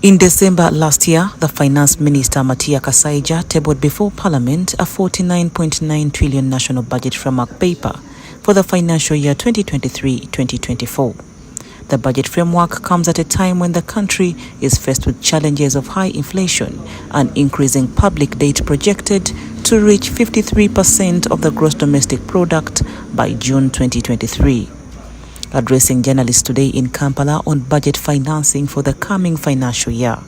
In December last year, the Finance Minister Matia Kasaija tabled before Parliament a 49.9 trillion national budget framework paper for the financial year 2023-2024. The budget framework comes at a time when the country is faced with challenges of high inflation and increasing public debt projected to reach 53% of the gross domestic product by June 2023. Addressing journalists today in Kampala on budget financing for the coming financial year,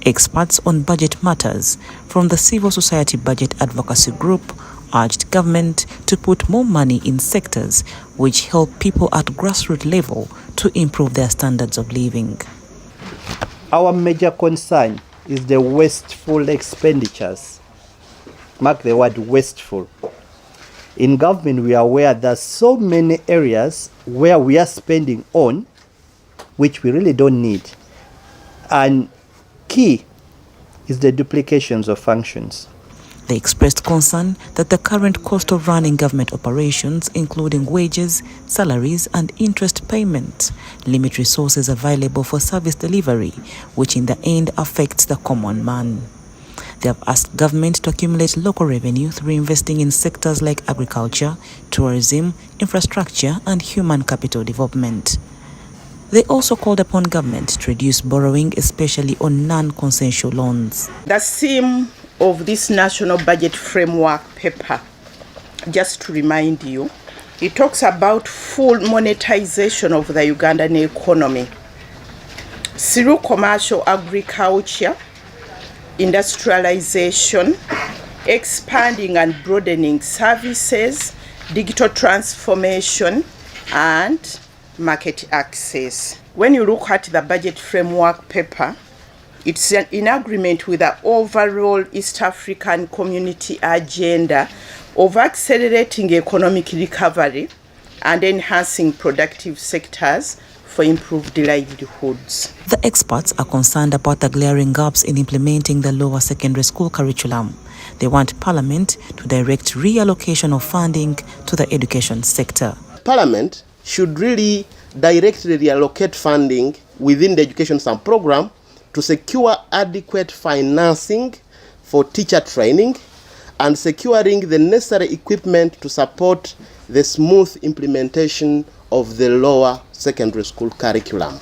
experts on budget matters from the Civil Society Budget Advocacy Group urged government to put more money in sectors which help people at grassroots level to improve their standards of living. Our major concern is the wasteful expenditures. Mark the word wasteful. In government, we are aware that so many areas where we are spending on, which we really don't need. And key is the duplications of functions. They expressed concern that the current cost of running government operations, including wages, salaries, and interest payments, limit resources available for service delivery, which in the end affects the common man. They have asked government to accumulate local revenue through investing in sectors like agriculture, tourism, infrastructure, and human capital development. They also called upon government to reduce borrowing, especially on non-consensual loans. The theme of this national budget framework paper, just to remind you, it talks about full monetization of the Ugandan economy through commercial agriculture, industrialization, expanding and broadening services, digital transformation, and market access. When you look at the budget framework paper, it's in agreement with the overall East African community agenda of accelerating economic recovery and enhancing productive sectors for improved livelihoods. The experts are concerned about the glaring gaps in implementing the lower secondary school curriculum. They want Parliament to direct reallocation of funding to the education sector. Parliament should really directly reallocate funding within the education program to secure adequate financing for teacher training and securing the necessary equipment to support the smooth implementation of the lower secondary school curriculum.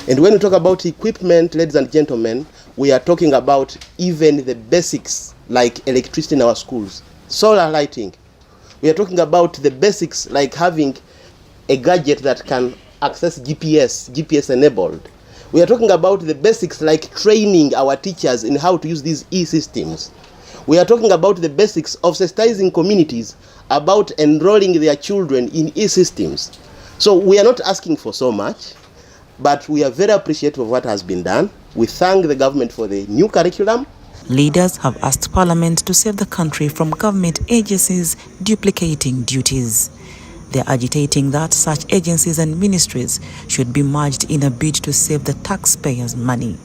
And when we talk about equipment, ladies and gentlemen, we are talking about even the basics like electricity in our schools, solar lighting. We are talking about the basics like having a gadget that can access GPS enabled. We are talking about the basics like training our teachers in how to use these e-systems. We are talking about the basics of sensitizing communities about enrolling their children in e-systems. So we are not asking for so much, but we are very appreciative of what has been done. We thank the government for the new curriculum. Leaders have asked Parliament to save the country from government agencies duplicating duties. They are agitating that such agencies and ministries should be merged in a bid to save the taxpayers' money.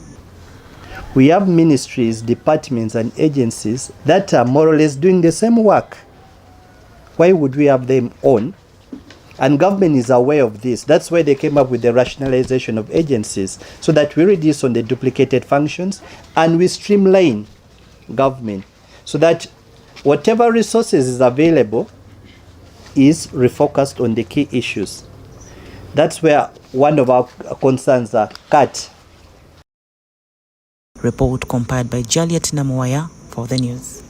We have ministries, departments, and agencies that are more or less doing the same work. Why would we have them on? And government is aware of this. That's why they came up with the rationalization of agencies, so that we reduce on the duplicated functions and we streamline government so that whatever resources is available is refocused on the key issues. That's where one of our concerns are cut. Report compiled by Juliet Namuwaya for the news.